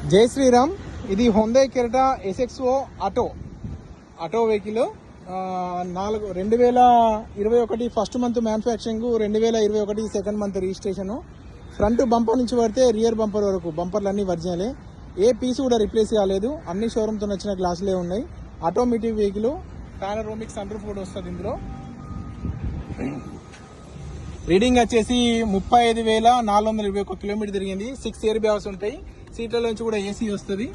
జై శ్రీరామ్. ఇది Honda Creta SXO auto vehicle. 2021 first month manufacturing, 2021 second month registration. Front bumper నుంచి పడితే rear bumper వరకు బంపర్లు అన్ని ఒరిజినలే. ఏ పీస్ కూడా రిప్లేస్ కాలేదు. అన్ని షోరూమ్తో వచ్చిన గ్లాసులే ఉన్నాయి. Automatic vehicle, panoramic sunroof కూడా వస్తుంది ఇందులో. రీడింగ్ వచ్చేసి 35,421 కిలోమీటర్ తిరిగింది. 6 ఎయిర్ బ్యాగ్స్ ఉంటాయి. సీట్ల నుంచి కూడా ఏసీ వస్తుంది.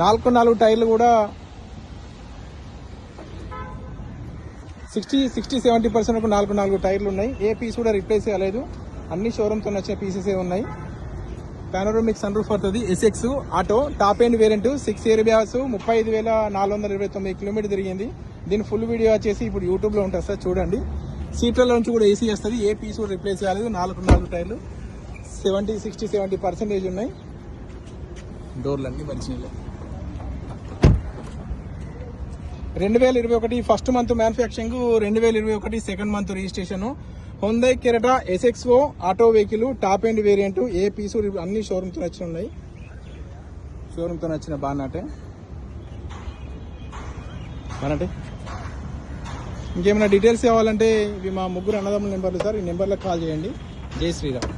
4 టైర్లు కూడా 60-70% వరకు 4 టైర్లు ఉన్నాయి. ఏ పీస్ కూడా రిప్లేస్ కాలేదు. అన్ని షోరూమ్తో వచ్చిన పీసెసే ఉన్నాయి. పానోరమిక్ సన్ రూఫ్ వస్తుంది. SX auto top end variant, 6 airbags, 35,429 kilometre తిరిగింది. దీని ఫుల్ వీడియో వచ్చేసి ఇప్పుడు యూట్యూబ్లో ఉంటుంది సార్, చూడండి. సీట్ల నుంచి కూడా ఏసీ వస్తుంది. ఏ పీస్ కూడా రిప్లేస్ కాలేదు. 4 టైర్లు 60-70% ఉన్నాయి. డోర్లు అన్ని పరిచయం. 2021 first month manufacturing, 2021 second month registration. Honda Creta SXO auto vehicle, top end variant. ఏ పీసు అన్ని షోరూమ్తో నచ్చిన ఉన్నాయి. షోరూమ్తో నచ్చిన బాగున్నట్టే. ఇంకేమైనా డీటెయిల్స్ కావాలంటే ఇవి మా ముగ్గురు అన్నదమ్ముల నెంబర్లు సార్. ఈ నెంబర్లకు కాల్ చేయండి. జై శ్రీరామ్.